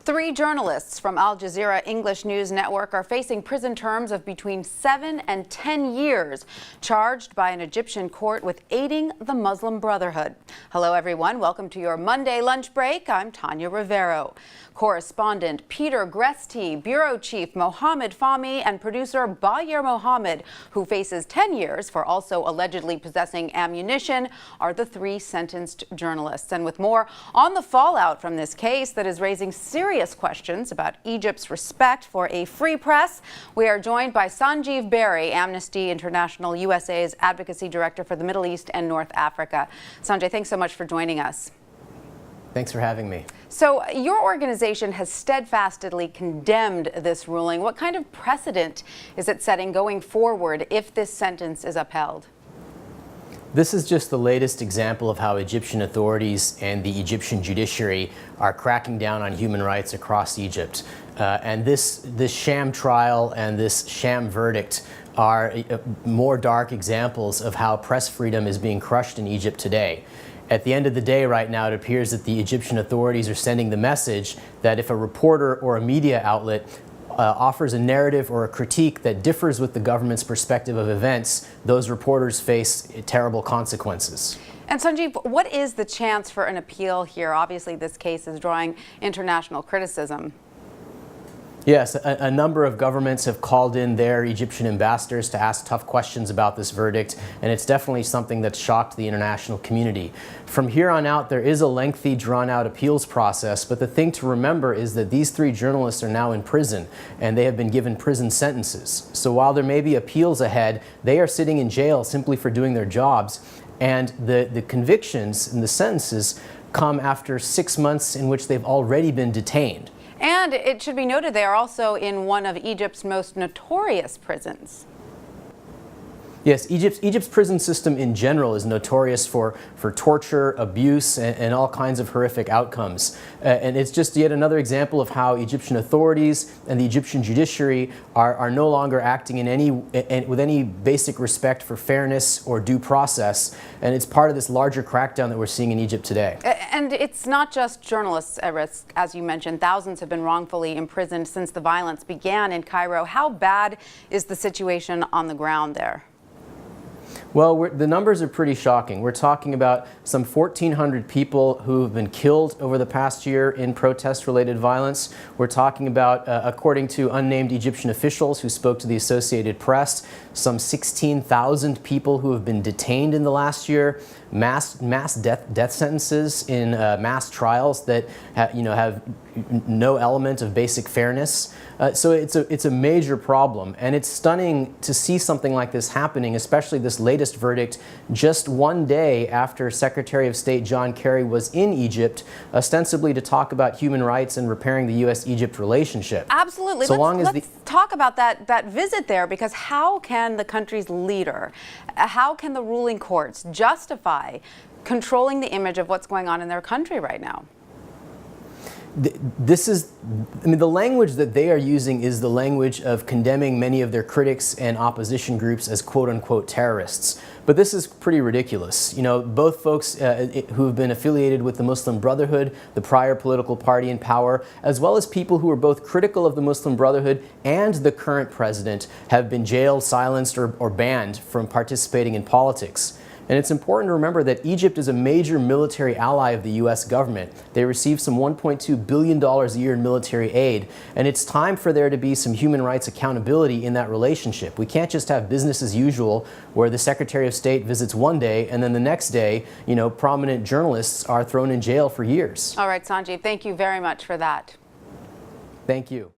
3 journalists from Al Jazeera English News Network are facing prison terms of between 7 and 10 years, charged by an Egyptian court with aiding the Muslim Brotherhood. Hello, everyone. Welcome to your Monday lunch break. I'm Tanya Rivero. Correspondent Peter Gresti, Bureau Chief Mohammed Fahmy, and producer Bayer Mohammed, who faces 10 years for also allegedly possessing ammunition, are the 3 sentenced journalists. And with more on the fallout from this case that is raising serious questions about Egypt's respect for a free press, we are joined by Sanjeev Berry, Amnesty International USA's Advocacy Director for the Middle East and North Africa. Sanjay, thanks so much for joining us. Thanks for having me. So your organization has steadfastly condemned this ruling. What kind of precedent is it setting going forward if this sentence is upheld? This is just the latest example of how Egyptian authorities and the Egyptian judiciary are cracking down on human rights across Egypt. And this sham trial and this sham verdict are more dark examples of how press freedom is being crushed in Egypt today. At the end of the day right now, it appears that the Egyptian authorities are sending the message that if a reporter or a media outlet offers a narrative or a critique that differs with the government's perspective of events, those reporters face terrible consequences. And Sanjeev, what is the chance for an appeal here? Obviously, this case is drawing international criticism. Yes, a number of governments have called in their Egyptian ambassadors to ask tough questions about this verdict, and it's definitely something that's shocked the international community. From here on out, there is a lengthy, drawn-out appeals process, but the thing to remember is that these 3 journalists are now in prison, and they have been given prison sentences. So while there may be appeals ahead, they are sitting in jail simply for doing their jobs, and the convictions and the sentences come after 6 months in which they've already been detained. And it should be noted they are also in one of Egypt's most notorious prisons. Yes, Egypt's prison system in general is notorious for torture, abuse, and all kinds of horrific outcomes. And it's just yet another example of how Egyptian authorities and the Egyptian judiciary are no longer acting with any basic respect for fairness or due process. And it's part of this larger crackdown that we're seeing in Egypt today. And it's not just journalists at risk. As you mentioned, thousands have been wrongfully imprisoned since the violence began in Cairo. How bad is the situation on the ground there? Well, the numbers are pretty shocking. We're talking about some 1,400 people who have been killed over the past year in protest-related violence. We're talking about, according to unnamed Egyptian officials who spoke to the Associated Press, some 16,000 people who have been detained in the last year, mass death sentences in mass trials that have no element of basic fairness. So it's a major problem, and it's stunning to see something like this happening, especially this latest verdict, just one day after Secretary of State John Kerry was in Egypt, ostensibly to talk about human rights and repairing the U.S.-Egypt relationship. Absolutely. So let's talk about that visit there, because how can the country's leader, how can the ruling courts justify controlling the image of what's going on in their country right now? The language that they are using is the language of condemning many of their critics and opposition groups as quote-unquote terrorists. But this is pretty ridiculous. Both folks who have been affiliated with the Muslim Brotherhood, the prior political party in power, as well as people who are both critical of the Muslim Brotherhood and the current president, have been jailed, silenced, or banned from participating in politics. And it's important to remember that Egypt is a major military ally of the U.S. government. They receive some $1.2 billion a year in military aid, and it's time for there to be some human rights accountability in that relationship. We can't just have business as usual, where the Secretary of State visits one day, and then the next day, prominent journalists are thrown in jail for years. All right, Sanjeev, thank you very much for that. Thank you.